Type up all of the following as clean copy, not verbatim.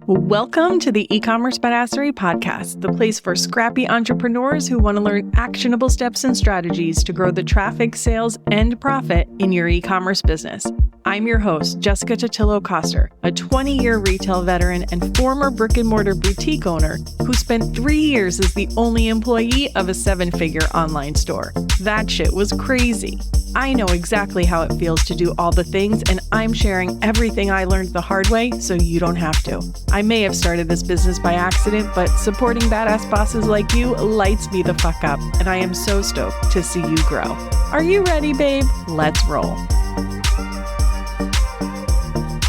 Welcome to the E-commerce Badassery podcast, the place for scrappy entrepreneurs who want to learn actionable steps and strategies to grow the traffic, sales, and profit in your e-commerce business. I'm your host, Jessica Totillo-Coster, a 20-year retail veteran and former brick-and-mortar boutique owner who spent 3 years as the only employee of a 7-figure online store. That shit was crazy. I know exactly how it feels to do all the things, and I'm sharing everything I learned the hard way so you don't have to. I may have started this business by accident, but supporting badass bosses like you lights me the fuck up, and I am so stoked to see you grow. Are you ready, babe? Let's roll.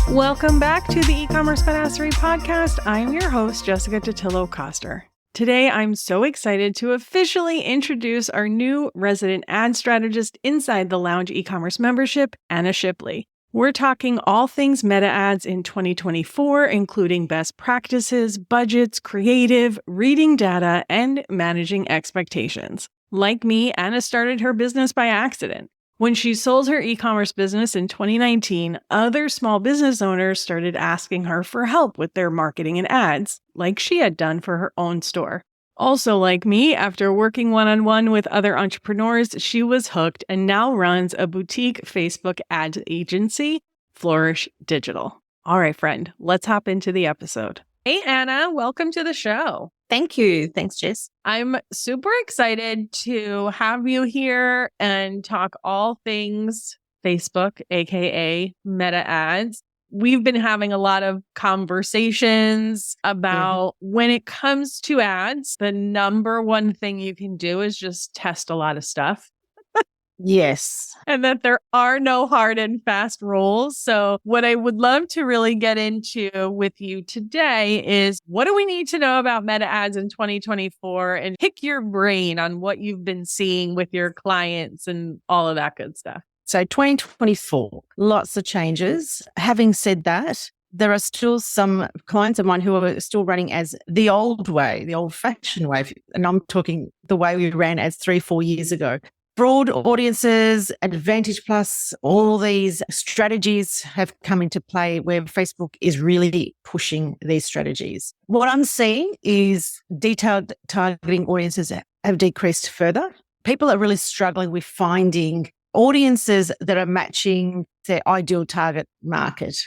Welcome back to the E-commerce Badassery podcast. I'm your host, Jessica Totillo-Coster. Today, I'm so excited to officially introduce our new resident ad strategist inside the Lounge e-commerce membership, Anna Shipley. We're talking all things meta ads in 2024, including best practices, budgets, creative, reading data, and managing expectations. Like me, Anna started her business by accident. When she sold her e-commerce business in 2019, other small business owners started asking her for help with their marketing and ads, like she had done for her own store. Also, like me, after working one-on-one with other entrepreneurs, she was hooked and now runs a boutique Facebook ad agency, Flourish Digital. All right, friend, let's hop into the episode. Hey, Anna, welcome to the show. Thank you. Thanks, Jess. I'm super excited to have you here and talk all things Facebook, aka meta ads. We've been having a lot of conversations about when it comes to ads, the number one thing you can do is just test a lot of stuff. Yes. And that there are no hard and fast rules. So what I would love to really get into with you today is what do we need to know about meta ads in 2024 and pick your brain on what you've been seeing with your clients and all of that good stuff. So 2024, lots of changes. Having said that, there are still some clients of mine who are still running as the old way, the old-fashioned way. And I'm talking the way we ran ads 3-4 years ago. Broad audiences, Advantage Plus, all these strategies have come into play where Facebook is really pushing these strategies. What I'm seeing is detailed targeting audiences have decreased further. People are really struggling with finding audiences that are matching their ideal target market.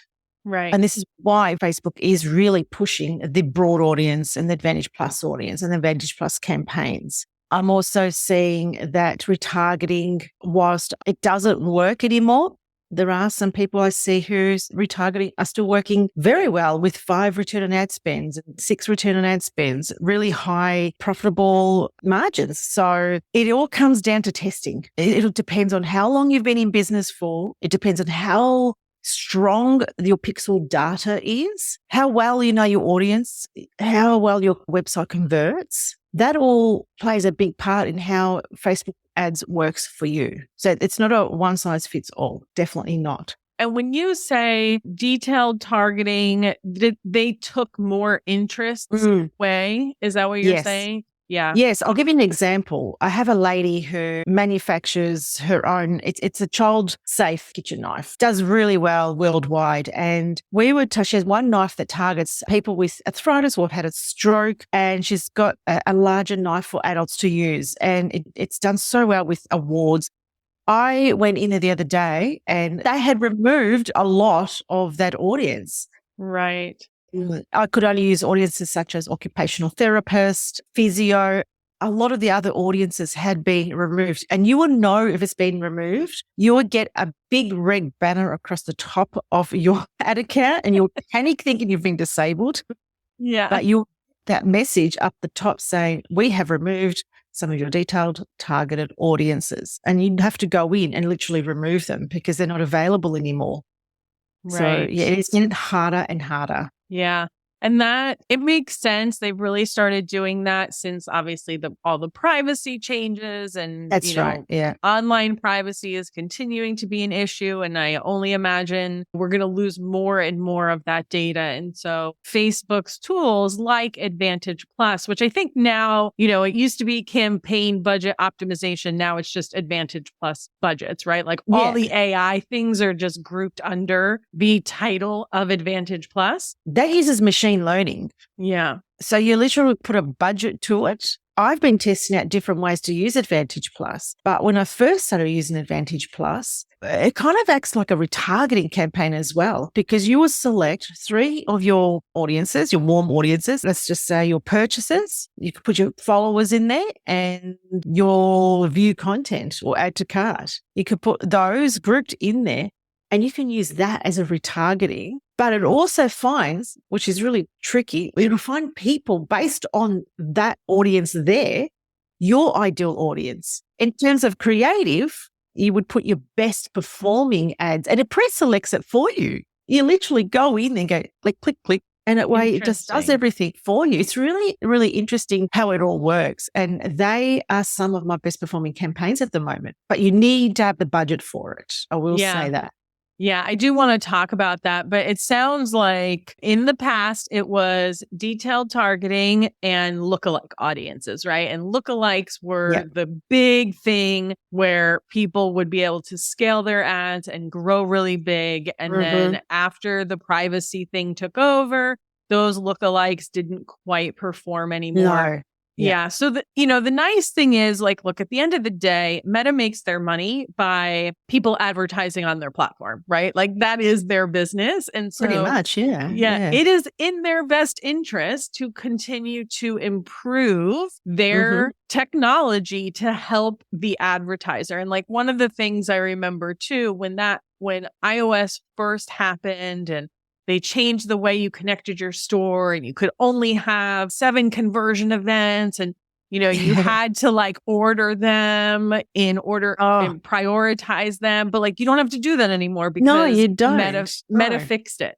Right. And this is why Facebook is really pushing the broad audience and the Advantage Plus audience and the Advantage Plus campaigns. I'm also seeing that retargeting, whilst it doesn't work anymore, there are some people I see whose retargeting are still working very well with 5 return on ad spends and 6 return on ad spends, really high profitable margins. So it all comes down to testing. It depends on how long you've been in business for. It depends on how strong your pixel data is, how well you know your audience, how well your website converts. That all plays a big part in how Facebook ads works for you. So it's not a one size fits all, definitely not. And when you say detailed targeting, they took more interest way, is that what you're saying? Yeah. Yes. I'll give you an example. I have a lady who manufactures her own, it's a child-safe kitchen knife, does really well worldwide. And she has one knife that targets people with arthritis or have had a stroke, and she's got a larger knife for adults to use. And it's done so well with awards. I went in there the other day and they had removed a lot of that audience. Right. I could only use audiences such as occupational therapist, physio. A lot of the other audiences had been removed. And you will know if it's been removed. You will get a big red banner across the top of your ad account and you'll panic thinking you've been disabled. Yeah. But that message up the top saying, we have removed some of your detailed targeted audiences. And you have to go in and literally remove them because they're not available anymore. Right. So, yeah, it's getting harder and harder. Yeah. And that it makes sense. They've really started doing that since obviously all the privacy changes and, That's right. Yeah. online privacy is continuing to be an issue. And I only imagine we're going to lose more and more of that data. And so Facebook's tools like Advantage Plus, which I think now, it used to be campaign budget optimization. Now it's just Advantage Plus budgets, right? Like all the AI things are just grouped under the title of Advantage Plus. That uses machine learning. Yeah. So you literally put a budget to it. I've been testing out different ways to use Advantage Plus, but when I first started using Advantage Plus, it kind of acts like a retargeting campaign as well, because you will select 3 of your audiences, your warm audiences. Let's just say your purchasers. You could put your followers in there and your view content or add to cart. You could put those grouped in there and you can use that as a retargeting. But it also finds, which is really tricky, it'll find people based on that audience there, your ideal audience. In terms of creative, you would put your best performing ads and it pre-selects it for you. You literally go in and go click, click, click. And that way it just does everything for you. It's really, really interesting how it all works. And they are some of my best performing campaigns at the moment. But you need to have the budget for it. I will say that. Yeah, I do want to talk about that, but it sounds like in the past, it was detailed targeting and lookalike audiences, right? And lookalikes were the big thing where people would be able to scale their ads and grow really big. And then after the privacy thing took over, those lookalikes didn't quite perform anymore. No. Yeah. So the nice thing is look, at the end of the day, Meta makes their money by people advertising on their platform, right? Like that is their business. And so pretty much, yeah. It is in their best interest to continue to improve their technology to help the advertiser. And one of the things I remember too, when iOS first happened and they changed the way you connected your store and you could only have 7 conversion events and, you had to order them in order and prioritize them. But you don't have to do that anymore because you don't. Meta fixed it.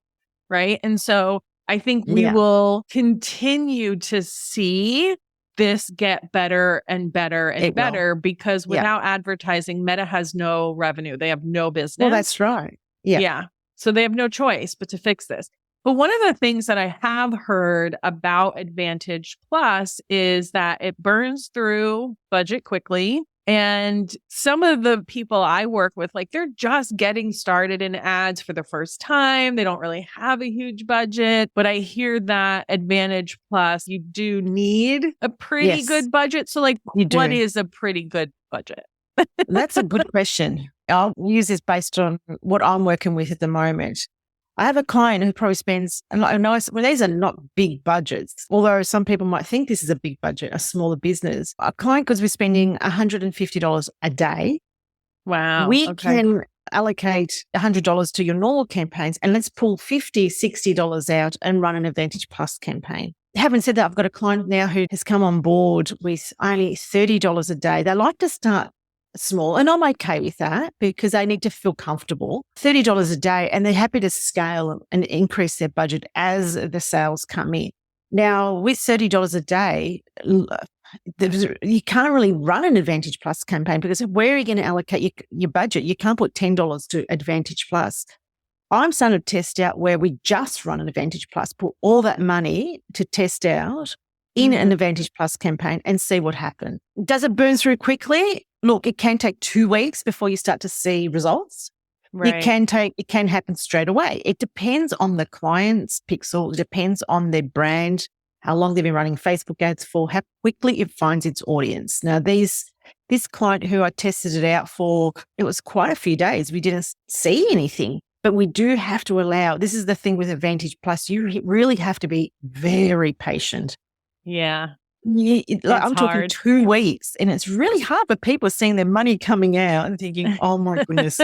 Right. And so I think we will continue to see this get better and better and better because without advertising, Meta has no revenue. They have no business. Well, that's right. Yeah. So they have no choice but to fix this. But one of the things that I have heard about Advantage Plus is that it burns through budget quickly. And some of the people I work with, they're just getting started in ads for the first time. They don't really have a huge budget. But I hear that Advantage Plus, you do need a pretty good budget. So what is a pretty good budget? That's a good question. I'll use this based on what I'm working with at the moment. I have a client who probably spends, these are not big budgets, although some people might think this is a big budget, a smaller business. A client could be spending $150 a day. Wow. We can allocate $100 to your normal campaigns and let's pull $50, $60 out and run an Advantage Plus campaign. Having said that, I've got a client now who has come on board with only $30 a day. They like to start small, and I'm okay with that because they need to feel comfortable. $30 a day, and they're happy to scale and increase their budget as the sales come in. Now, with $30 a day, you can't really run an Advantage Plus campaign because where are you going to allocate your budget? You can't put $10 to Advantage Plus. I'm starting to test out where we just run an Advantage Plus, put all that money to test out in an Advantage Plus campaign and see what happens. Does it burn through quickly? Look, it can take 2 weeks before you start to see results. Right. It can happen straight away. It depends on the client's pixel. It depends on their brand, how long they've been running Facebook ads for, how quickly it finds its audience. Now, this client who I tested it out for, it was quite a few days. We didn't see anything, but we do have to allow, this is the thing with Advantage Plus, you really have to be very patient. Yeah. I'm talking 2 weeks, and it's really hard for people seeing their money coming out and thinking, oh my goodness,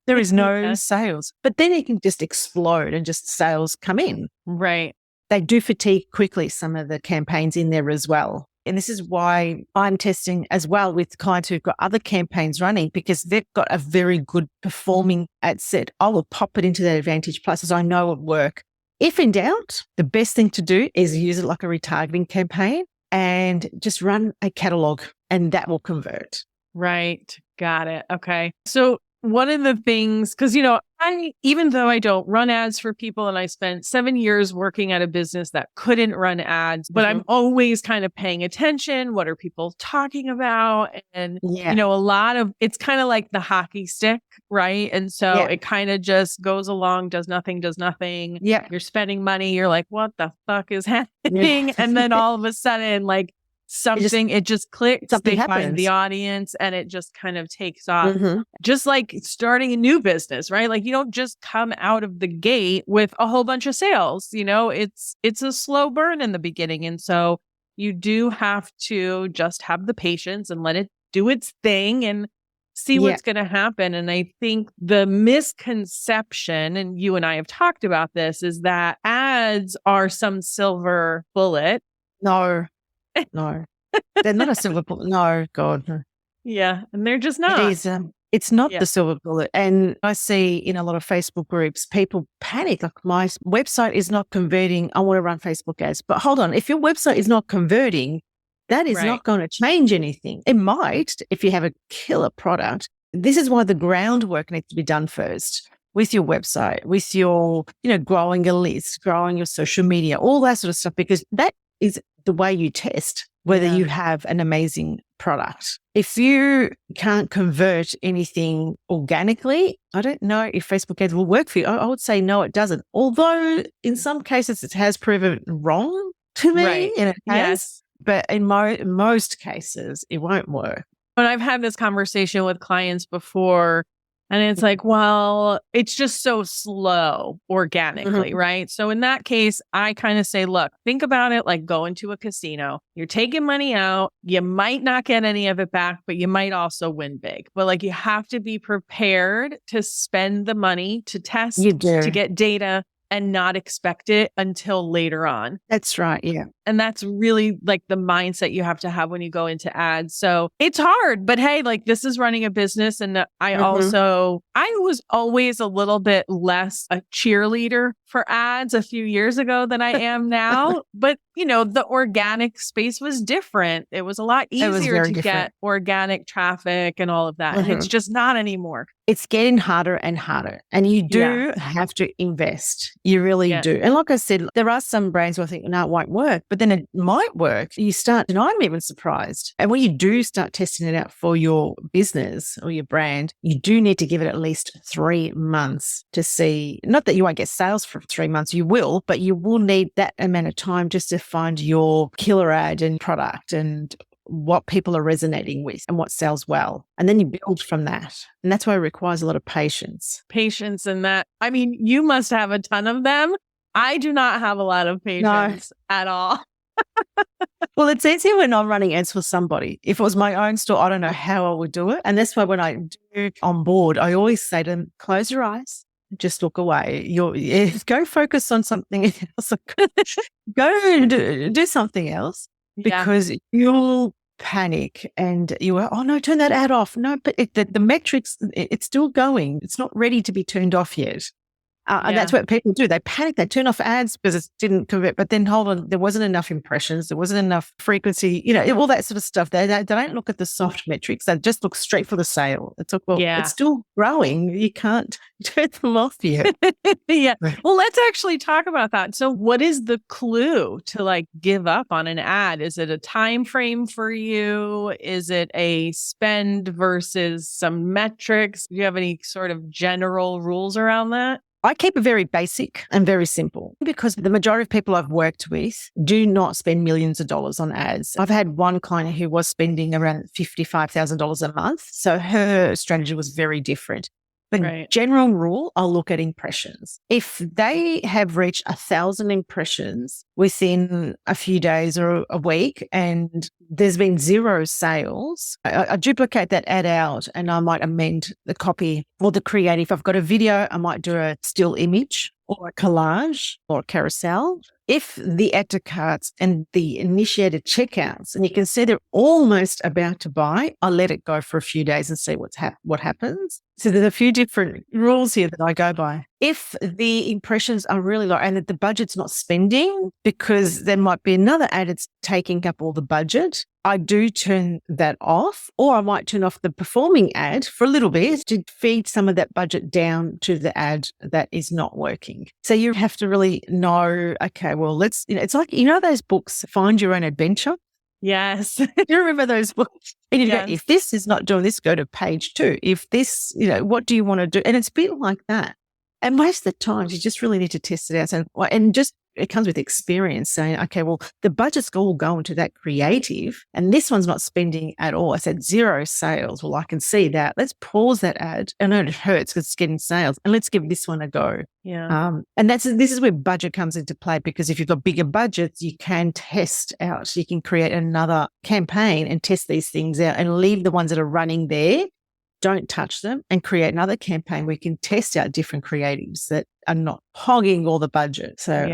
there is no sales. But then it can just explode and just sales come in. Right. They do fatigue quickly, some of the campaigns in there as well. And this is why I'm testing as well with clients who've got other campaigns running because they've got a very good performing ad set. I will pop it into that Advantage Plus as I know it will work. If in doubt, the best thing to do is use it like a retargeting campaign and just run a catalog, and that will convert. Right. Got it. Okay. So one of the things, because, even though I don't run ads for people and I spent 7 years working at a business that couldn't run ads, but I'm always kind of paying attention. What are people talking about? And, a lot of, it's kind of like the hockey stick, right? And so it kind of just goes along, does nothing. Yeah. You're spending money. You're like, what the fuck is happening? Yeah. And then all of a sudden, like, it just clicks. They find the audience and it just kind of takes off. Just like starting a new business, right? Like you don't just come out of the gate with a whole bunch of sales, it's a slow burn in the beginning. And so you do have to just have the patience and let it do its thing and see what's going to happen. And I think the misconception, and you and I have talked about this, is that ads are some silver bullet. No, they're not a silver bullet. No, God. Yeah. And they're just not. It is, it's not the silver bullet. And I see in a lot of Facebook groups, people panic, like my website is not converting. I want to run Facebook ads. But hold on, if your website is not converting, that is not going to change anything. It might if you have a killer product. This is why the groundwork needs to be done first with your website, with your, growing a list, growing your social media, all that sort of stuff, because that is the way you test whether you have an amazing product. If you can't convert anything organically, I don't know if Facebook ads will work for you. I would say no, it doesn't. Although in some cases it has proven wrong to me. And it has, yes. But in most cases, it won't work. But I've had this conversation with clients before, and it's like, well, it's just so slow organically, right? So in that case, I kind of say, look, think about it like going to a casino. You're taking money out. You might not get any of it back, but you might also win big. But like you have to be prepared to spend the money to test, to get data, and not expect it until later on. That's right. Yeah. And that's really like the mindset you have to have when you go into ads. So it's hard, but hey, like this is running a business. And I was always a little bit less a cheerleader for ads a few years ago than I am now. But, the organic space was different. It was a lot easier to get organic traffic and all of that. And it's just not anymore. It's getting harder and harder. And you do have to invest. You really do. And like I said, there are some brands where I think, no, it won't work. But then it might work. You start, and I'm even surprised. And when you do start testing it out for your business or your brand, you do need to give it at least 3 months to see, not that you won't get sales for 3 months, you will, but you will need that amount of time just to find your killer ad and product and what people are resonating with and what sells well. And then you build from that. And that's why it requires a lot of patience. Patience in that. I mean, you must have a ton of them. I do not have a lot of patience at all. Well, it's easier when I'm running ads for somebody. If it was my own store, I don't know how I would do it. And that's why when I do on board, I always say to them, close your eyes, just look away. Go focus on something else. Go do something else because you'll panic and you are, oh no, turn that ad off. No, but the metrics, it's still going. It's not ready to be turned off yet. And that's what people do. They panic. They turn off ads because it didn't convert. But then hold on, there wasn't enough impressions. There wasn't enough frequency, all that sort of stuff. They don't look at the soft metrics. They just look straight for the sale. It's like, it's still growing. You can't turn them off yet. Well, let's actually talk about that. So what is the clue to like give up on an ad? Is it a time frame for you? Is it a spend versus some metrics? Do you have any sort of general rules around that? I keep it very basic and very simple because the majority of people I've worked with do not spend millions of dollars on ads. I've had one client who was spending around $55,000 a month. So her strategy was very different. But general rule, I'll look at impressions. If they have reached 1,000 impressions within a few days or a week and there's been 0 sales, I duplicate that ad out and I might amend the copy or the creative. If I've got a video, I might do a still image or a collage or a carousel. If the add to carts and the initiated checkouts, and you can see they're almost about to buy, I'll let it go for a few days and see what happens. So there's a few different rules here that I go by. If the impressions are really low and that the budget's not spending, because there might be another ad that's taking up all the budget, I do turn that off, or I might turn off the performing ad for a little bit to feed some of that budget down to the ad that is not working. So you have to really know, okay, well, it's like, those books, Find Your Own Adventure. Yes. You remember those books? And you Yes. go, if this is not doing this, go to page 2. If this, what do you want to do? And it's a bit like that. And most of the times you just really need to test it out. And just it comes with experience saying, okay, well, the budget's all going to that creative and this one's not spending at all. I said 0 sales. Well, I can see that. Let's pause that ad. I know it hurts because it's getting sales and let's give this one a go. Yeah. And this is where budget comes into play, because if you've got bigger budgets, you can test out. You can create another campaign and test these things out and leave the ones that are running there. Don't touch them, and create another campaign where you can test out different creatives that are not hogging all the budget. So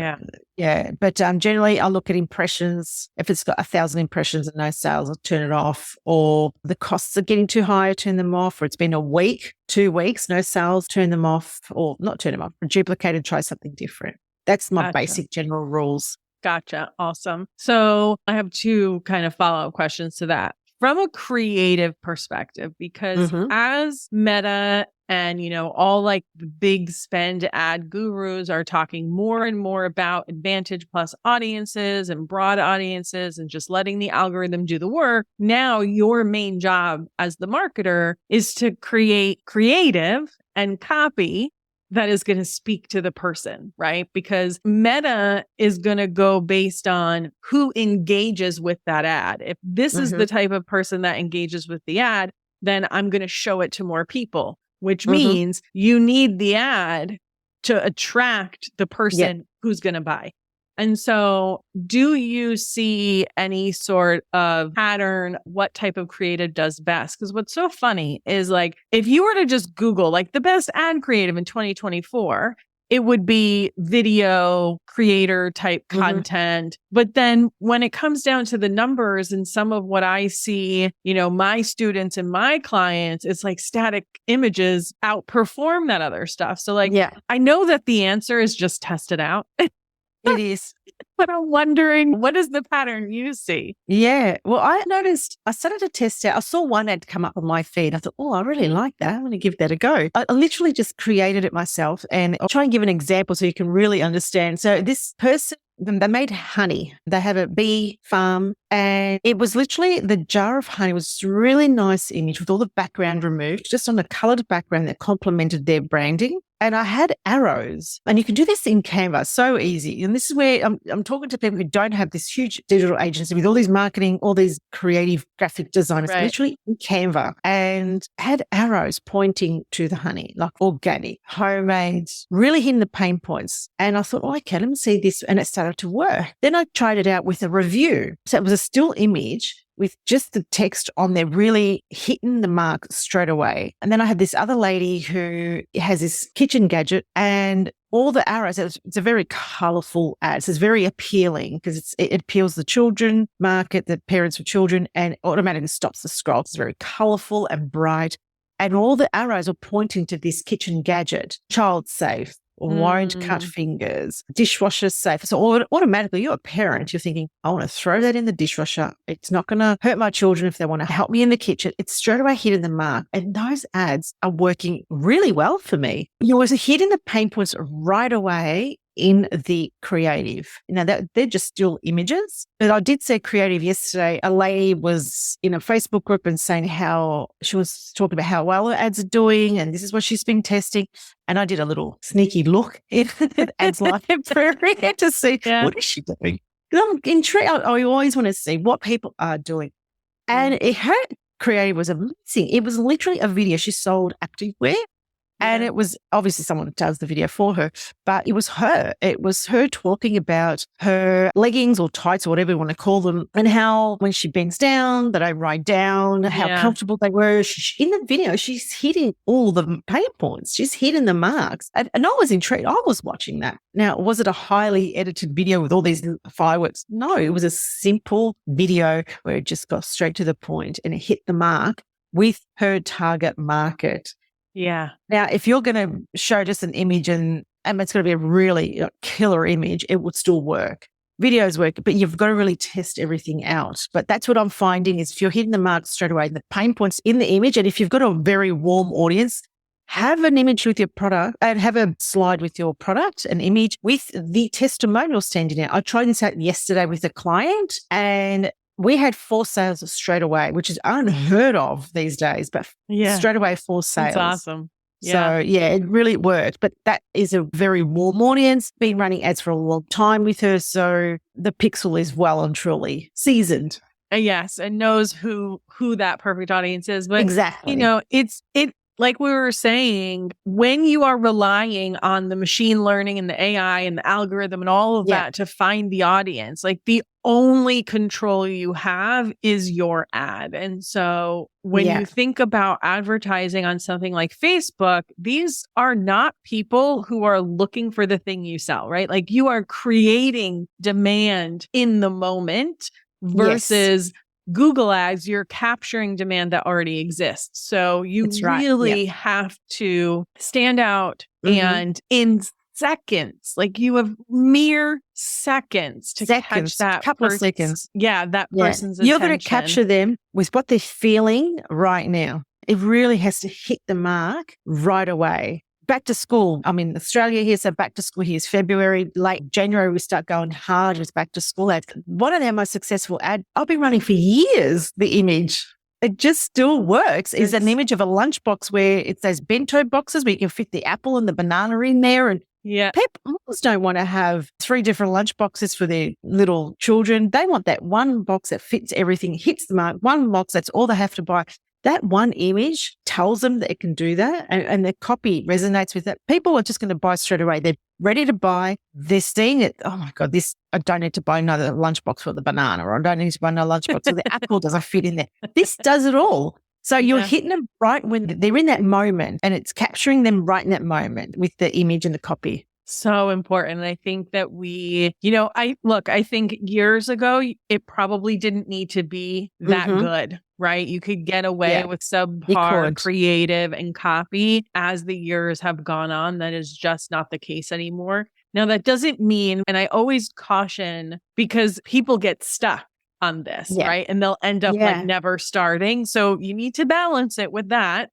yeah. But generally I look at impressions. If it's got 1,000 impressions and no sales, I'll turn it off, or the costs are getting too high, I turn them off, or it's been a week, 2 weeks, no sales, turn them off, or not turn them off, duplicate and try something different. That's my basic general rules. Gotcha. Awesome. So I have 2 kind of follow-up questions to that. From a creative perspective, because as Meta and, all like the big spend ad gurus are talking more and more about Advantage Plus audiences and broad audiences and just letting the algorithm do the work. Now your main job as the marketer is to create creative and copy that is going to speak to the person, right? Because Meta is going to go based on who engages with that ad. If this is the type of person that engages with the ad, then I'm going to show it to more people, which means you need the ad to attract the person who's going to buy. And so do you see any sort of pattern, what type of creative does best? Because what's so funny is like, if you were to just Google like the best ad creative in 2024, it would be video creator type content. But then when it comes down to the numbers and some of what I see, my students and my clients, it's like static images outperform that other stuff. So I know that the answer is just test it out. It is. But I'm wondering, what is the pattern you see? Yeah. Well, I noticed, I started to test out. I saw one ad come up on my feed. I thought, I really like that. I'm going to give that a go. I literally just created it myself, and I'll try and give an example so you can really understand. So this person, they made honey. They have a bee farm, and it was literally the jar of honey was a really nice image with all the background removed, just on a coloured background that complemented their branding. And I had arrows, and you can do this in Canva, so easy. And this is where I'm talking to people who don't have this huge digital agency with all these marketing, all these creative graphic designers, literally in Canva, and had arrows pointing to the honey, like organic, homemade, really hitting the pain points. And I thought, okay, let me see this. And it started to work. Then I tried it out with a review. So it was a still image with just the text on there, really hitting the mark straight away. And then I had this other lady who has this kitchen gadget, and all the arrows, it's a very colourful ad. So it's very appealing because it appeals the children market, the parents with children, and automatically stops the scroll. It's very colourful and bright. And all the arrows are pointing to this kitchen gadget, child safe, won't cut fingers, dishwasher safe. So automatically you're a parent, you're thinking, I want to throw that in the dishwasher. It's not going to hurt my children if they want to help me in the kitchen. It's straight away hitting the mark. And those ads are working really well for me. You was hitting the pain points right away in the creative. They're just still images. But I did say creative yesterday. A lady was in a Facebook group and saying how she was talking about how well her ads are doing, and this is what she's been testing. And I did a little sneaky look at ads library to see what is she doing. Because I'm intrigued. I always want to see what people are doing. And her creative was amazing. It was literally a video. She sold activewear. And it was obviously someone does the video for her, but it was her. It was her talking about her leggings or tights or whatever you want to call them, and how when she bends down, that I ride down, how comfortable they were. In the video, she's hitting all the pain points. She's hitting the marks. And I was intrigued. I was watching that. Now, was it a highly edited video with all these fireworks? No, it was a simple video where it just got straight to the point and it hit the mark with her target market. Yeah. Now, if you're going to show just an image and it's going to be a really killer image, it would still work. Videos work, but you've got to really test everything out. But that's what I'm finding is if you're hitting the mark straight away, the pain points in the image, and if you've got a very warm audience, have an image with your product and have a slide with your product, an image with the testimonial standing out. I tried this out yesterday with a client and we had 4 sales straight away, which is unheard of these days, but straight away 4 sales. That's awesome. So it really worked. But that is a very warm audience, been running ads for a long time with her. So the pixel is well and truly seasoned. Yes. And knows who that perfect audience is. But exactly, it like we were saying, when you are relying on the machine learning and the AI and the algorithm and all of that to find the audience, like the only control you have is your ad. And so when you think about advertising on something like Facebook, these are not people who are looking for the thing you sell, right? Like you are creating demand in the moment versus Google ads, you're capturing demand that already exists. So you really have to stand out and in seconds, like you have mere seconds to catch that couple of seconds. Yeah, that person's attention. You're going to capture them with what they're feeling right now. It really has to hit the mark right away. Back to school. I'm in Australia here, so back to school here is February. Late January, we start going hard with back to school ads. One of their most successful ads, I've been running for years, the image. It just still works. Is an image of a lunchbox where it's those bento boxes where you can fit the apple and the banana in there. And people don't want to have 3 different lunch boxes for their little children. They want that one box that fits everything, hits the mark, one box, that's all they have to buy. That one image tells them that it can do that, and the copy resonates with that. People are just going to buy straight away. They're ready to buy. They're seeing it. Oh my God, I don't need to buy another lunchbox for the banana, or I don't need to buy another lunchbox for the apple. Doesn't fit in there. This does it all. So you're hitting them right when they're in that moment, and it's capturing them right in that moment with the image and the copy. So important. I think that I think years ago, it probably didn't need to be that good, right? You could get away with subpar creative and copy. As the years have gone on, that is just not the case anymore. Now, that doesn't mean, and I always caution, because people get stuck on this, right? And they'll end up like never starting. So you need to balance it with that.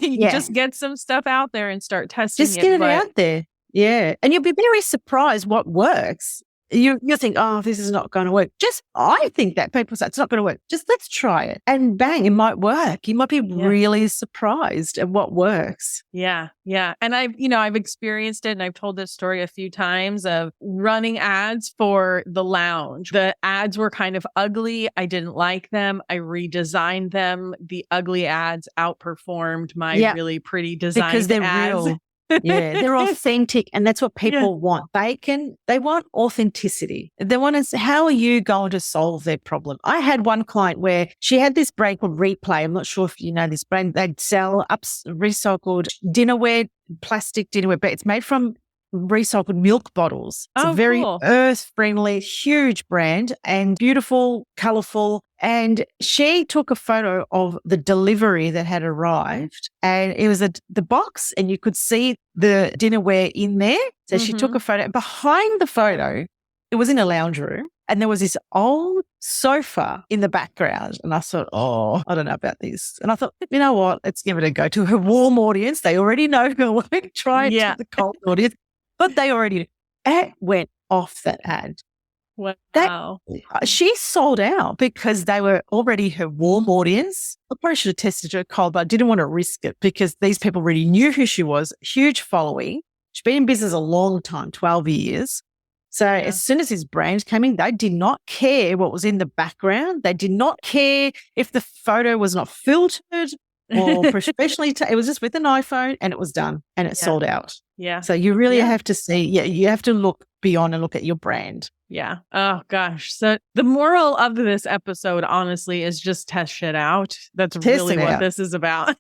You just get some stuff out there and start testing it. Just get it out there. Yeah. And you'll be very surprised what works. You think, oh, this is not going to work. I think that people say it's not going to work. Just let's try it. And bang, it might work. You might be really surprised at what works. Yeah. Yeah. And I've experienced it, and I've told this story a few times of running ads for the lounge. The ads were kind of ugly. I didn't like them. I redesigned them. The ugly ads outperformed my really pretty designed because they're ads. Real. They're authentic, and that's what people want. They want authenticity. They want to, how are you going to solve their problem? I had one client where she had this brand called Replay. I'm not sure if you know this brand. They'd sell recycled dinnerware, plastic dinnerware, but it's made from recycled milk bottles. It's a very earth-friendly, huge brand, and beautiful, colourful. And she took a photo of the delivery that had arrived, and it was the box, and you could see the dinnerware in there. So she took a photo, and behind the photo, it was in a lounge room, and there was this old sofa in the background. And I thought, I don't know about this. And I thought, you know what? Let's give it a go. To her warm audience, they already know her. Won't try it to the cold audience. But they already, it went off that ad. Wow. She sold out because they were already her warm audience. I probably should have tested her cold, but I didn't want to risk it because these people already knew who she was, huge following. She's been in business a long time, 12 years. So as soon as his brand came in, they did not care what was in the background. They did not care if the photo was not filtered. or professionally. It was just with an iPhone and it was done and it sold out. Yeah. So you really have to see, you have to look beyond and look at your brand. Yeah. Oh, gosh. So the moral of this episode, honestly, is just test shit out. That's really what this is about.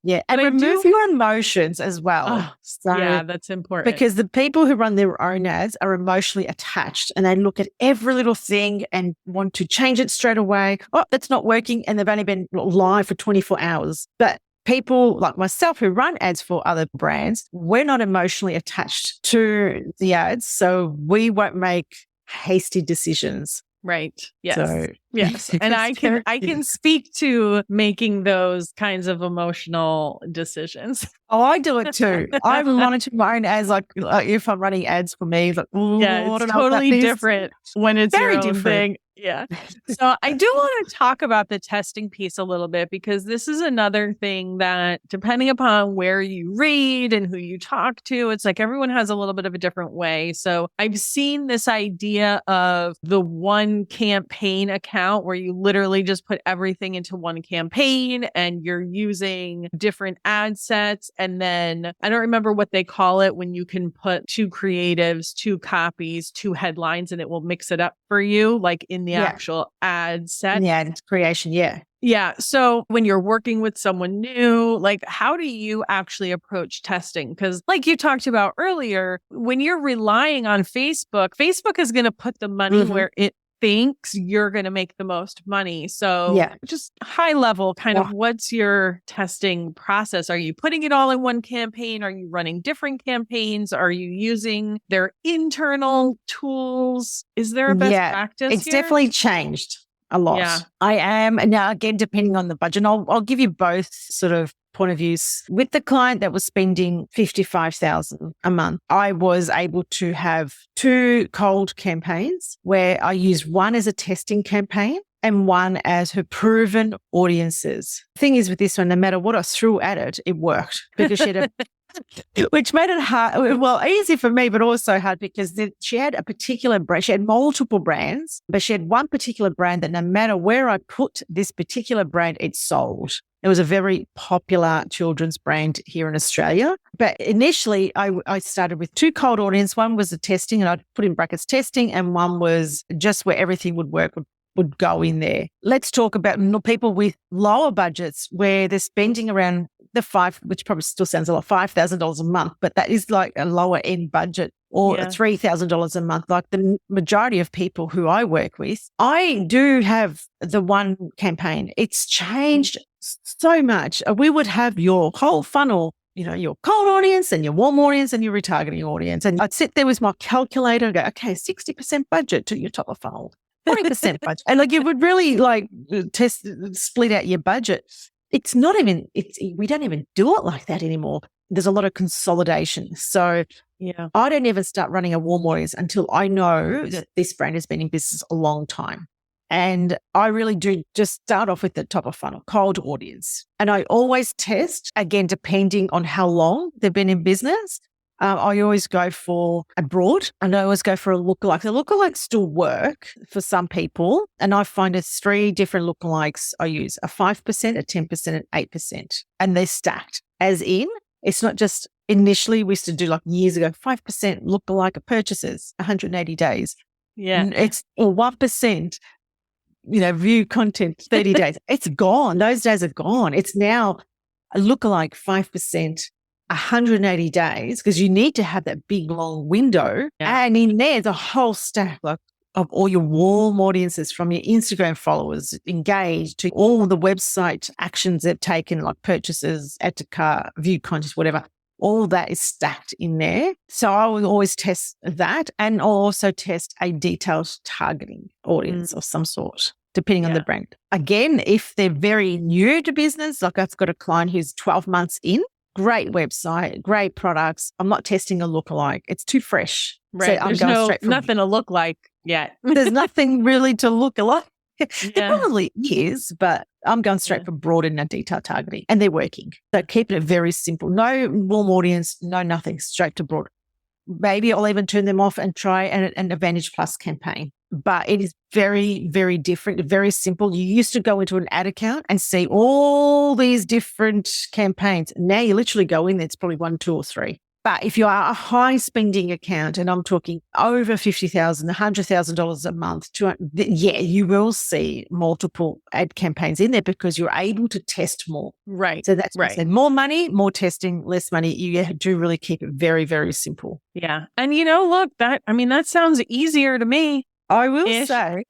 Yeah. And remove your emotions as well. Oh, so, yeah, that's important. Because the people who run their own ads are emotionally attached and they look at every little thing and want to change it straight away. Oh, that's not working. And they've only been live for 24 hours. But people like myself who run ads for other brands, we're not emotionally attached to the ads. So we won't make hasty decisions. Right. Yes. So, yes. And I can speak to making those kinds of emotional decisions. Oh, I do it too. I monitor my own ads, like if I'm running ads for me, like, yeah, it's totally different when it's very your own different thing. Yeah. So I do want to talk about the testing piece a little bit, because this is another thing that, depending upon where you read and who you talk to, it's like everyone has a little bit of a different way. So I've seen this idea of the one campaign account where you literally just put everything into one campaign and you're using different ad sets. And then I don't remember what they call it when you can put 2 creatives, 2 copies, 2 headlines, and it will mix it up for you, like in the actual ad set. The ad creation, yeah. Yeah. So when you're working with someone new, like, how do you actually approach testing? Because like you talked about earlier, when you're relying on Facebook, Facebook is going to put the money where it thinks you're going to make the most money. So just high level, kind of what's your testing process? Are you putting it all in one campaign? Are you running different campaigns? Are you using their internal tools? Is there a best practice It's here? Definitely changed a lot. Yeah. I am now, again, depending on the budget, and I'll give you both sort of point of views. With the client that was spending $55,000 a month, I was able to have 2 cold campaigns where I used one as a testing campaign and one as her proven audiences. The thing is with this one, no matter what I threw at it, it worked, because she had which made it hard, well, easy for me, but also hard because she had a particular brand. She had multiple brands, but she had one particular brand that no matter where I put this particular brand, it sold. It was a very popular children's brand here in Australia. But initially, I started with 2 cold audience. One was the testing, and I'd put in brackets testing, and one was just where everything would work, would go in there. Let's talk about people with lower budgets where they're spending around which probably still sounds a lot, $5,000 a month, but that is like a lower end budget, or $3,000 a month. Like the majority of people who I work with, I do have the one campaign. It's changed so much. We would have your whole funnel, you know, your cold audience and your warm audience and your retargeting audience. And I'd sit there with my calculator and go, okay, 60% budget to your top of funnel, 40% budget. And like, it would really like split out your budget. It's not even, we don't even do it like that anymore. There's a lot of consolidation. So I don't even start running a warm audience until I know that this brand has been in business a long time. And I really do just start off with the top of funnel, cold audience. And I always test, again, depending on how long they've been in business. I always go for a broad, and I always go for a lookalike. The lookalikes still work for some people, and I find there's 3 different lookalikes I use: a 5%, a 10%, and 8%. And they're stacked. As in, it's not just initially we used to do like years ago, 5% lookalike of purchases, 180 days. Yeah. It's 1%, view content, 30 days. It's gone. Those days are gone. It's now a lookalike 5%. 180 days, because you need to have that big long window. And in there's a whole stack of all your warm audiences, from your Instagram followers engaged to all the website actions they've taken, like purchases, add to cart, view content, whatever. All that is stacked in there. So I will always test that, and I'll also test a detailed targeting audience of some sort, depending on the brand. Again, if they're very new to business, like I've got a client who's 12 months in, great website, great products. I'm not testing a lookalike. It's too fresh. Right. So There's nothing to look like yet. There's nothing really to look alike. It probably is, but I'm going straight for broad and detailed targeting, and they're working. So keeping it very simple. No warm audience, no nothing, straight to broad. Maybe I'll even turn them off and try an Advantage Plus campaign. but it is very, very different, very simple. You used to go into an ad account and see all these different campaigns. Now you literally go in, it's probably 1, 2, or 3. But if you are a high spending account, and I'm talking over $50,000, $100,000 a month, yeah, you will see multiple ad campaigns in there because you're able to test more. Right. So that's what I right. said. More money, more testing, less money. You do really keep it very, very simple. Yeah. And look, that sounds easier to me. I will say.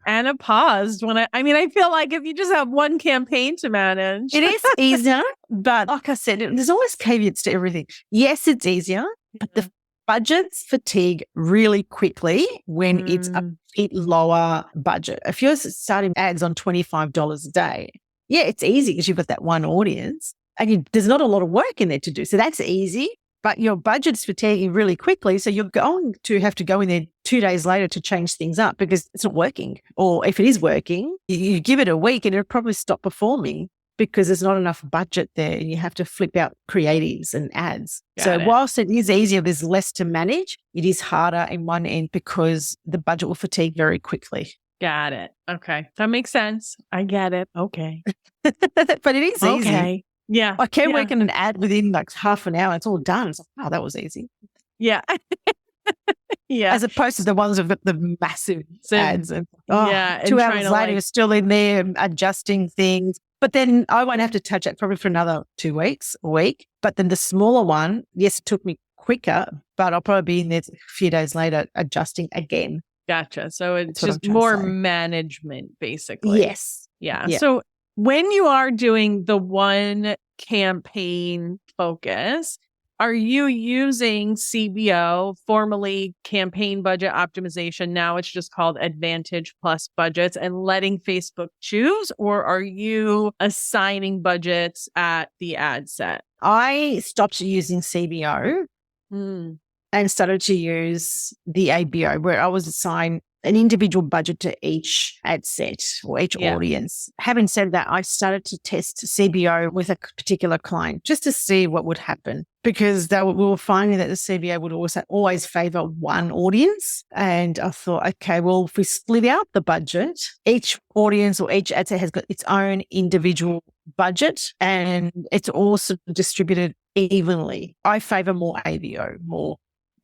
Anna paused when I feel like if you just have one campaign to manage. It is easier, but like I said, there's always caveats to everything. Yes, it's easier, but the budgets fatigue really quickly when it's a bit lower budget. If you're starting ads on $25 a day, yeah, it's easy because you've got that one audience and there's not a lot of work in there to do. So that's easy. But your budget's fatiguing really quickly. So you're going to have to go in there 2 days later to change things up because it's not working. Or if it is working, you give it a week and it'll probably stop performing because there's not enough budget there and you have to flip out creatives and ads. Whilst it is easier, there's less to manage, it is harder in one end because the budget will fatigue very quickly. Got it. Okay. That makes sense. I get it. Okay. But it is easy. Okay. Yeah. I can work in an ad within like half an hour. It's all done. It's like, oh, that was easy. Yeah. Yeah. As opposed to the ones who've got the massive ads. And, 2 hours later, you're still in there adjusting things. But then I won't have to touch it probably for another 2 weeks, a week. But then the smaller one, yes, it took me quicker, but I'll probably be in there a few days later adjusting again. Gotcha. So it's just more management, basically. Yes. Yeah. So when you are doing the one campaign focus, are you using CBO, formerly campaign budget optimization? Now it's just called Advantage Plus budgets and letting Facebook choose, or are you assigning budgets at the ad set? I stopped using CBO and started to use the ABO, where I was assigned an individual budget to each ad set or each audience. Having said that, I started to test CBO with a particular client just to see what would happen because we were finding that the CBO would always favor one audience. And I thought, okay, well, if we split out the budget, each audience or each ad set has got its own individual budget and it's also distributed evenly. I favor more ABO, more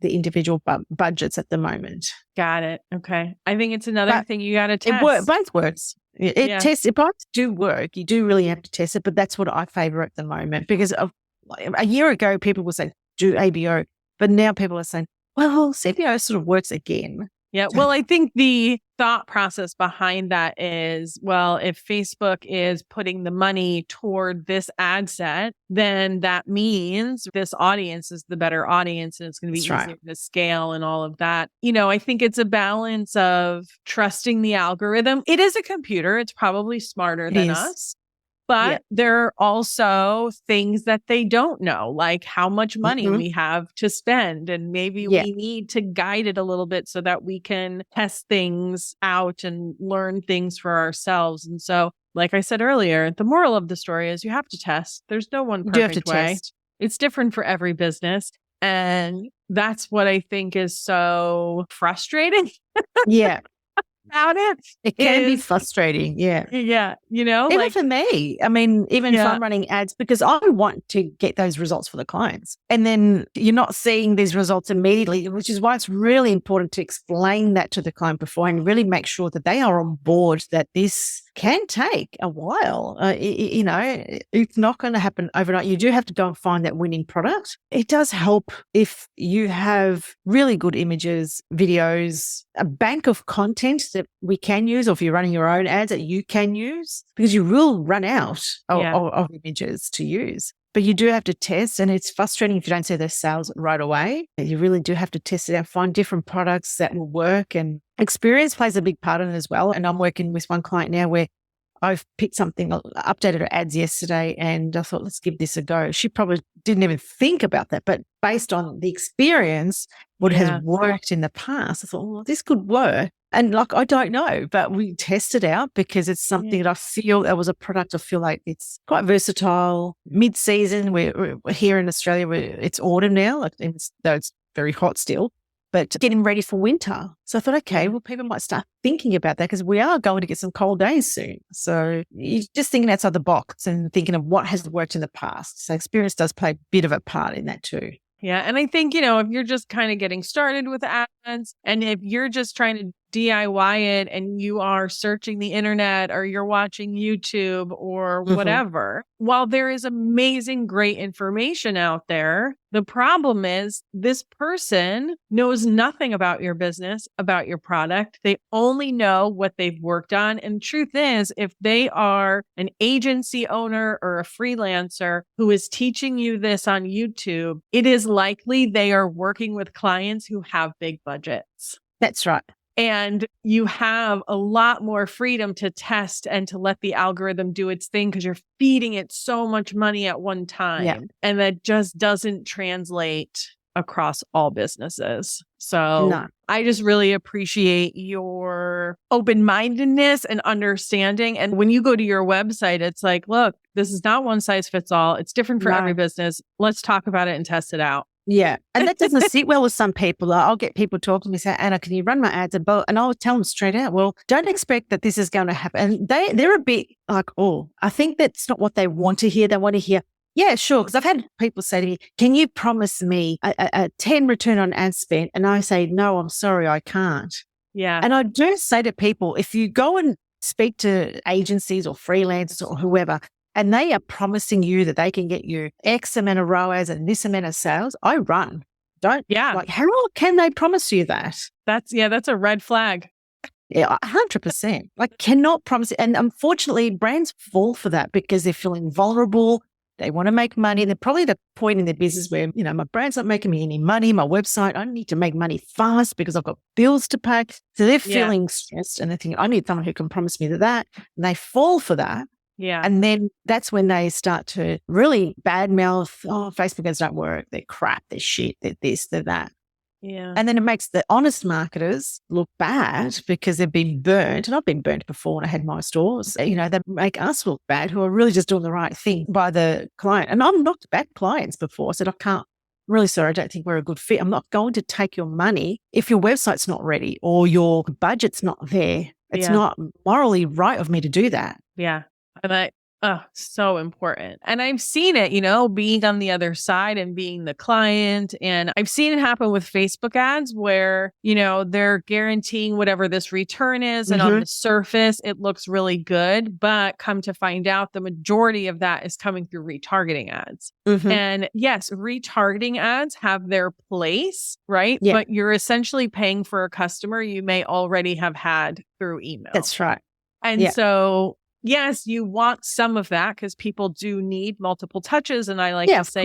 the individual budgets at the moment. Got it. Okay. I think it's another thing you got to test. Both works. Both do work. You do really have to test it, but that's what I favor at the moment because a year ago, people were saying, do ABO, but now people are saying, well, CBO sort of works again. Yeah. Well, I think the thought process behind that is, well, if Facebook is putting the money toward this ad set, then that means this audience is the better audience and it's going to be easier to scale and all of that. I think it's a balance of trusting the algorithm. It is a computer. It's probably smarter than us. But there are also things that they don't know, like how much money we have to spend. And maybe we need to guide it a little bit so that we can test things out and learn things for ourselves. And so, like I said earlier, the moral of the story is you have to test. There's no one perfect way. Test. It's different for every business. And that's what I think is so frustrating. Yeah. About it. It can be frustrating. Yeah. Yeah. Even for me, even if I'm running ads, because I want to get those results for the clients. And then you're not seeing these results immediately, which is why it's really important to explain that to the client before and really make sure that they are on board that this can take a while. It's not going to happen overnight. You do have to go and find that winning product. It does help if you have really good images, videos, a bank of content that we can use, or if you're running your own ads that you can use, because you will run out of images to use. But you do have to test, and it's frustrating if you don't see those sales right away. You really do have to test it out, find different products that will work, and experience plays a big part in it as well. And I'm working with one client now where I've picked something, updated her ads yesterday, and I thought, let's give this a go. She probably didn't even think about that, but based on the experience, what has worked in the past, I thought, well, this could work. And I don't know, but we tested out because it's something that I feel that was a product. I feel like it's quite versatile. Mid-season, we're here in Australia, where it's autumn now, though it's very hot still. but getting ready for winter. So I thought, okay, well, people might start thinking about that because we are going to get some cold days soon. So you're just thinking outside the box and thinking of what has worked in the past. So experience does play a bit of a part in that too. Yeah. And I think, if you're just kind of getting started with ads and if you're just trying to DIY it and you are searching the internet or you're watching YouTube or whatever, while there is amazing, great information out there, the problem is this person knows nothing about your business, about your product. They only know what they've worked on. And truth is, if they are an agency owner or a freelancer who is teaching you this on YouTube, it is likely they are working with clients who have big budgets. That's right. And you have a lot more freedom to test and to let the algorithm do its thing because you're feeding it so much money at one time. Yeah. And that just doesn't translate across all businesses. So No. I just really appreciate your open-mindedness and understanding. And when you go to your website, it's like, look, this is not one size fits all. It's different for every business. Let's talk about it and test it out. Yeah. And that doesn't sit well with some people. I'll get people talking to me, say, Anna, can you run my ads? And I'll tell them straight out, well, don't expect that this is going to happen. And they're a bit like, oh, I think that's not what they want to hear. They want to hear, yeah, sure. Because I've had people say to me, can you promise me a 10 return on ad spend? And I say, no, I'm sorry, I can't. Yeah. And I do say to people, if you go and speak to agencies or freelancers or whoever, and they are promising you that they can get you X amount of ROAS and this amount of sales, I run. Like, how can they promise you that? That's a red flag. Yeah, 100%. Like, cannot promise it. And unfortunately, brands fall for that because they're feeling vulnerable. They want to make money. They're probably at a point in their business where, my brand's not making me any money. My website, I need to make money fast because I've got bills to pay. So they're feeling stressed and they think, I need someone who can promise me that. And they fall for that. Yeah. And then that's when they start to really badmouth, oh, Facebook ads don't work. They're crap. They're shit. They're this, they're that. Yeah. And then it makes the honest marketers look bad because they've been burnt. And I've been burnt before when I had my stores. They make us look bad who are really just doing the right thing by the client. And I've knocked back clients before. I said, I'm really sorry. I don't think we're a good fit. I'm not going to take your money if your website's not ready or your budget's not there. It's not morally right of me to do that. Yeah. And so important. And I've seen it, being on the other side and being the client. And I've seen it happen with Facebook ads where, they're guaranteeing whatever this return is. And on the surface, it looks really good. But come to find out, the majority of that is coming through retargeting ads. And yes, retargeting ads have their place, right? Yeah. But you're essentially paying for a customer you may already have had through email. That's right. And so yes, you want some of that because people do need multiple touches. And I like to say,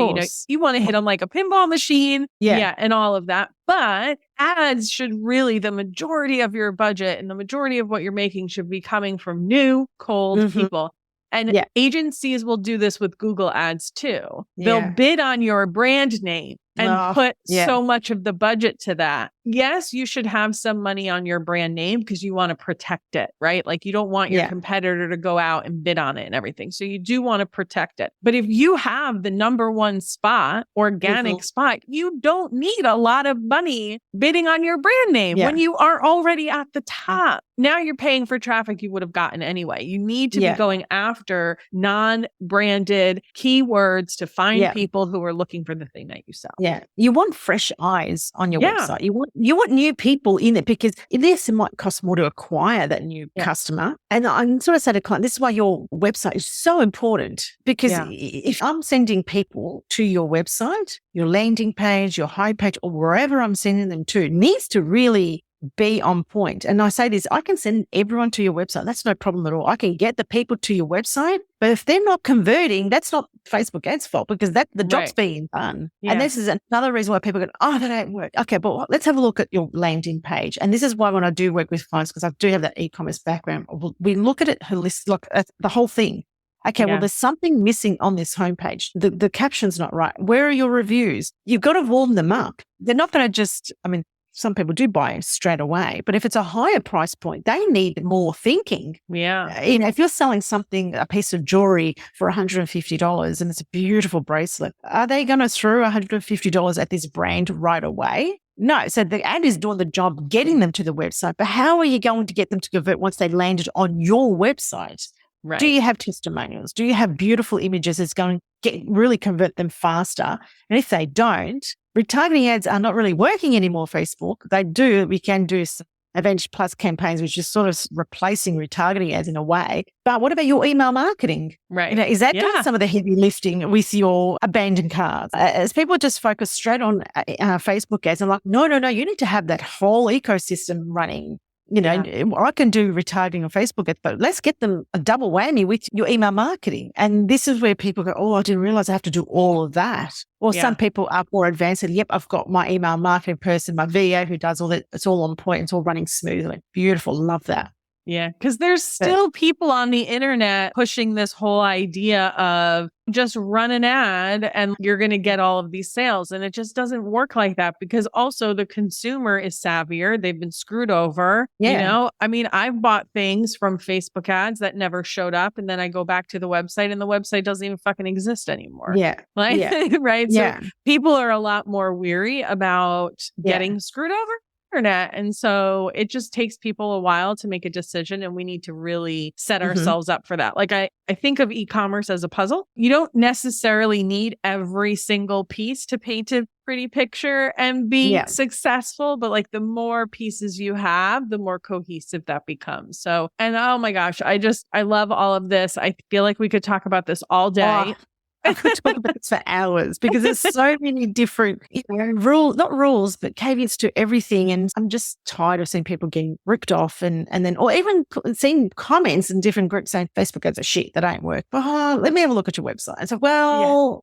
you want to hit them like a pinball machine. Yeah. And all of that. But ads should really, the majority of your budget and the majority of what you're making should be coming from new, cold people. And agencies will do this with Google ads too. They'll bid on your brand name and put so much of the budget to that. Yes, you should have some money on your brand name because you want to protect it, right? Like you don't want your competitor to go out and bid on it and everything. So you do want to protect it. But if you have the number one spot, organic spot, you don't need a lot of money bidding on your brand name when you are already at the top. Now you're paying for traffic you would have gotten anyway. You need to be going after non-branded keywords to find people who are looking for the thing that you sell. Yeah. You want fresh eyes on your website. You want new people in it because this might cost more to acquire that new customer. And I'm sort of saying to client, this is why your website is so important because if I'm sending people to your website, your landing page, your homepage, or wherever I'm sending them to, needs to really be on point. And I say this, I can send everyone to your website. That's no problem at all. I can get the people to your website, but if they're not converting, that's not Facebook ads' fault because the job's being done. Yeah. And this is another reason why people go, oh, that ain't work. Okay, but let's have a look at your landing page. And this is why when I do work with clients, because I do have that e-commerce background, we look at it holistic, look at the whole thing. Okay, well, there's something missing on this homepage. The caption's not right. Where are your reviews? You've got to warm them up. They're not going to just, some people do buy straight away, but if it's a higher price point, they need more thinking. Yeah. If you're selling something, a piece of jewelry for $150 and it's a beautiful bracelet, are they going to throw $150 at this brand right away? No. So the ad is doing the job getting them to the website, but how are you going to get them to convert once they landed on your website? Right. Do you have testimonials? Do you have beautiful images that's going to really convert them faster? And if they don't, retargeting ads are not really working anymore, Facebook. We can do some Advantage Plus campaigns, which is sort of replacing retargeting ads in a way. But what about your email marketing? Right. Is that doing some of the heavy lifting with your abandoned carts? As people just focus straight on Facebook ads, I'm like, no, you need to have that whole ecosystem running. I can do retargeting on Facebook ads, but let's get them a double whammy with your email marketing. And this is where people go, oh, I didn't realize I have to do all of that. Or some people are more advanced and, yep, I've got my email marketing person, my VA who does all that. It's all on point. It's all running smoothly. Beautiful. Love that. Yeah, because there's still people on the internet pushing this whole idea of just run an ad and you're going to get all of these sales. And it just doesn't work like that, because also the consumer is savvier. They've been screwed over. Yeah. I mean, I've bought things from Facebook ads that never showed up. And then I go back to the website and the website doesn't even fucking exist anymore. Yeah. Right. Yeah. So people are a lot more weary about getting screwed over. Internet. And so it just takes people a while to make a decision, and we need to really set ourselves up for that. Like I think of e-commerce as a puzzle. You don't necessarily need every single piece to paint a pretty picture and be successful, but like the more pieces you have, the more cohesive that becomes. So, and oh my gosh, I love all of this. I feel like we could talk about this all day. I could talk about this for hours, because there's so many different not rules, but caveats to everything. And I'm just tired of seeing people getting ripped off and then, or even seeing comments in different groups saying Facebook ads are shit, that ain't work. Let me have a look at your website. And so,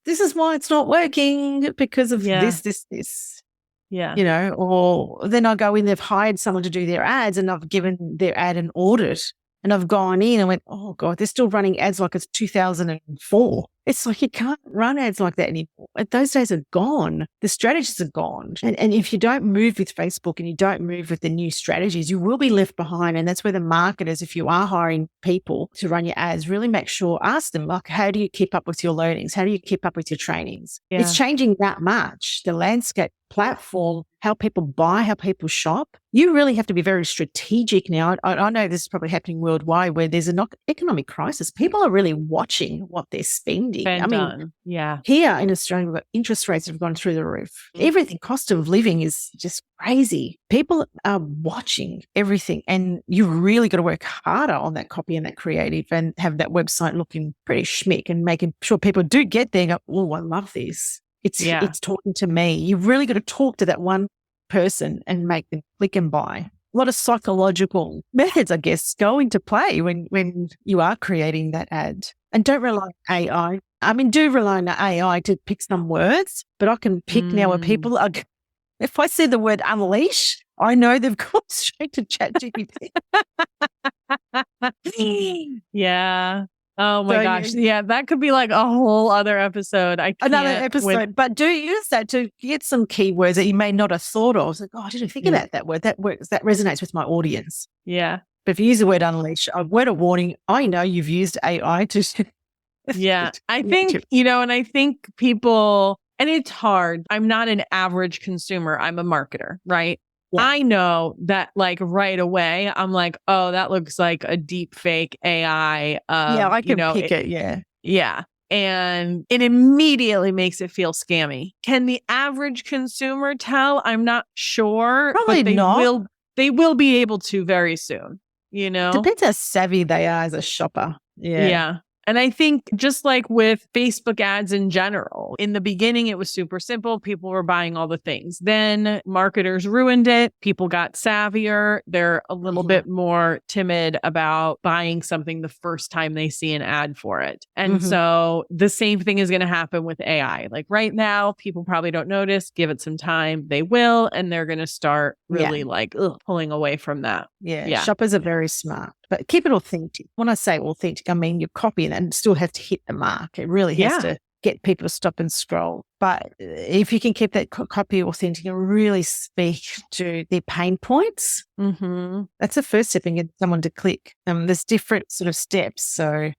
this is why it's not working, because of this. Yeah. Or then I go in, they've hired someone to do their ads and I've given their ad an audit. And I've gone in and went, oh God, they're still running ads like it's 2004. It's like you can't run ads like that anymore. Those days are gone. The strategies are gone. And if you don't move with Facebook and you don't move with the new strategies, you will be left behind. And that's where the marketers, if you are hiring people to run your ads, really make sure, ask them, like, how do you keep up with your learnings? How do you keep up with your trainings? Yeah. It's changing that much. The landscape, platform, how people buy, how people shop. You really have to be very strategic now. I know this is probably happening worldwide, where there's an economic crisis. People are really watching what they're spending. Here in Australia, we've got interest rates have gone through the roof. Everything, cost of living is just crazy. People are watching everything, and you really got to work harder on that copy and that creative, and have that website looking pretty schmick, and making sure people do get there and go, oh, I love this. It's talking to me. You've really got to talk to that one person and make them click and buy. A lot of psychological methods, I guess, go into play when you are creating that ad. And don't rely on AI. I mean, do rely on AI to pick some words, but I can pick now where people are. If I say the word unleash, I know they've gone straight to ChatGPT. Yeah. Oh my gosh. Yeah, that could be like a whole other episode. Another episode. But do use that to get some keywords that you may not have thought of. It's like, oh, I didn't think about that word. That works. That resonates with my audience. Yeah. But if you use the word unleash, a word of warning, I know you've used AI to. Yeah. I think, and I think people, and it's hard. I'm not an average consumer. I'm a marketer, right? Yeah. I know that like right away, I'm like, oh, that looks like a deep fake AI. I can pick it. Yeah. Yeah. And it immediately makes it feel scammy. Can the average consumer tell? I'm not sure. Probably not. They will be able to very soon, Depends how savvy they are as a shopper. Yeah. Yeah. And I think just like with Facebook ads in general, in the beginning, it was super simple. People were buying all the things. Then marketers ruined it. People got savvier. They're a little bit more timid about buying something the first time they see an ad for it. And so the same thing is going to happen with AI. Like right now, people probably don't notice. Give it some time. They will. And they're going to start really pulling away from that. Yeah. Shoppers are very smart. But keep it authentic. When I say authentic, I mean your copy and still have to hit the mark. It really has to get people to stop and scroll. But if you can keep that copy authentic and really speak to their pain points, that's the first step in getting someone to click. There's different sort of steps. So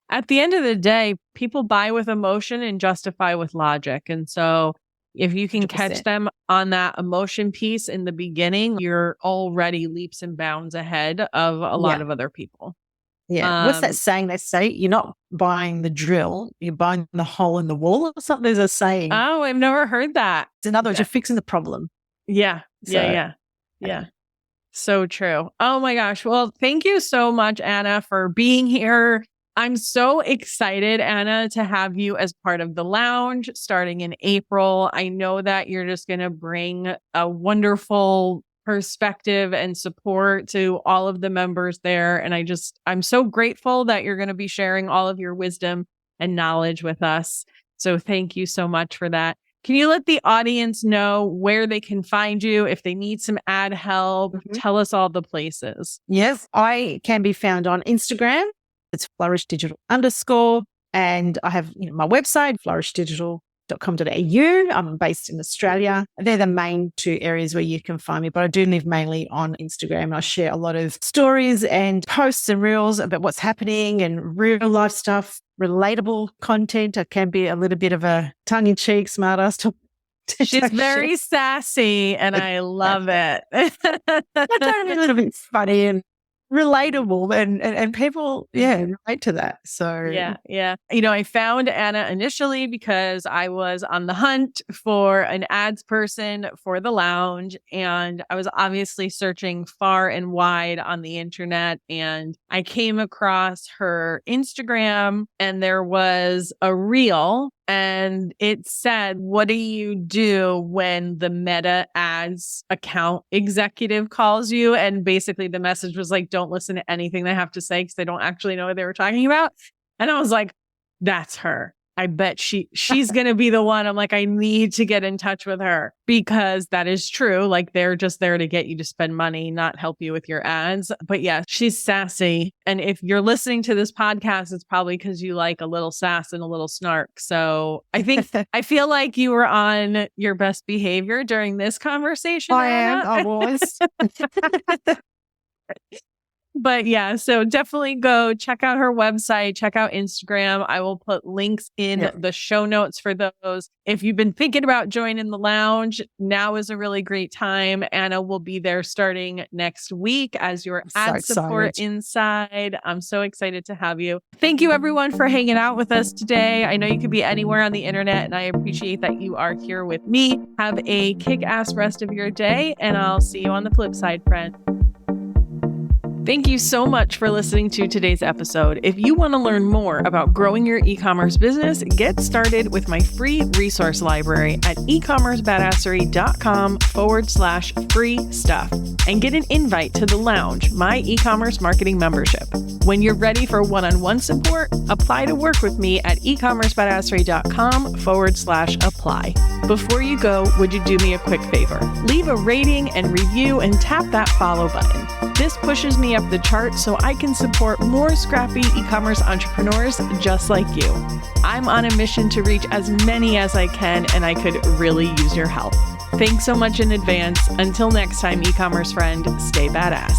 at the end of the day, people buy with emotion and justify with logic. And so If you can 100%. catch them on that emotion piece in the beginning, you're already leaps and bounds ahead of a lot of other people. Yeah. What's that saying they say? You're not buying the drill, you're buying the hole in the wall or something. There's a saying. Oh, I've never heard that. In other words, you're fixing the problem. Yeah. Yeah. So true. Oh my gosh. Well, thank you so much, Anna, for being here. I'm so excited, Anna, to have you as part of the lounge starting in April. I know that you're just going to bring a wonderful perspective and support to all of the members there. And I'm so grateful that you're going to be sharing all of your wisdom and knowledge with us. So thank you so much for that. Can you let the audience know where they can find you if they need some ad help? Tell us all the places. Yes, I can be found on Instagram. It's flourishdigital_. And I have my website, flourishdigital.com.au. I'm based in Australia. They're the main two areas where you can find me, but I do live mainly on Instagram. And I share a lot of stories and posts and reels about what's happening and real life stuff, relatable content. I can be a little bit of a tongue-in-cheek, smartass. She's very sassy and I love it. I try to be a little bit funny and relatable and people, relate to that. So yeah. I found Anna initially because I was on the hunt for an ads person for the lounge, and I was obviously searching far and wide on the internet, and I came across her Instagram, and there was a reel. And it said, what do you do when the Meta Ads account executive calls you? And basically the message was like, don't listen to anything they have to say because they don't actually know what they were talking about. And I was like, that's her. I bet she's going to be the one. I'm like, I need to get in touch with her because that is true. Like they're just there to get you to spend money, not help you with your ads. But yeah, she's sassy. And if you're listening to this podcast, it's probably because you like a little sass and a little snark. So I feel like you were on your best behavior during this conversation. I am. I was. But yeah, so definitely go check out her website, check out Instagram. I will put links in the show notes for those. If you've been thinking about joining the lounge, now is a really great time. Anna will be there starting next week as your ad support inside. I'm so excited to have you. Thank you everyone for hanging out with us today. I know you could be anywhere on the internet and I appreciate that you are here with me. Have a kick-ass rest of your day and I'll see you on the flip side, friend. Thank you so much for listening to today's episode. If you want to learn more about growing your e-commerce business, get started with my free resource library at ecommercebadassery.com/free stuff and get an invite to the lounge, my e-commerce marketing membership. When you're ready for one-on-one support, apply to work with me at ecommercebadassery.com/apply. Before you go, would you do me a quick favor? Leave a rating and review and tap that follow button. This pushes me up the chart so I can support more scrappy e-commerce entrepreneurs just like you. I'm on a mission to reach as many as I can, and I could really use your help. Thanks so much in advance. Until next time, e-commerce friend, stay badass.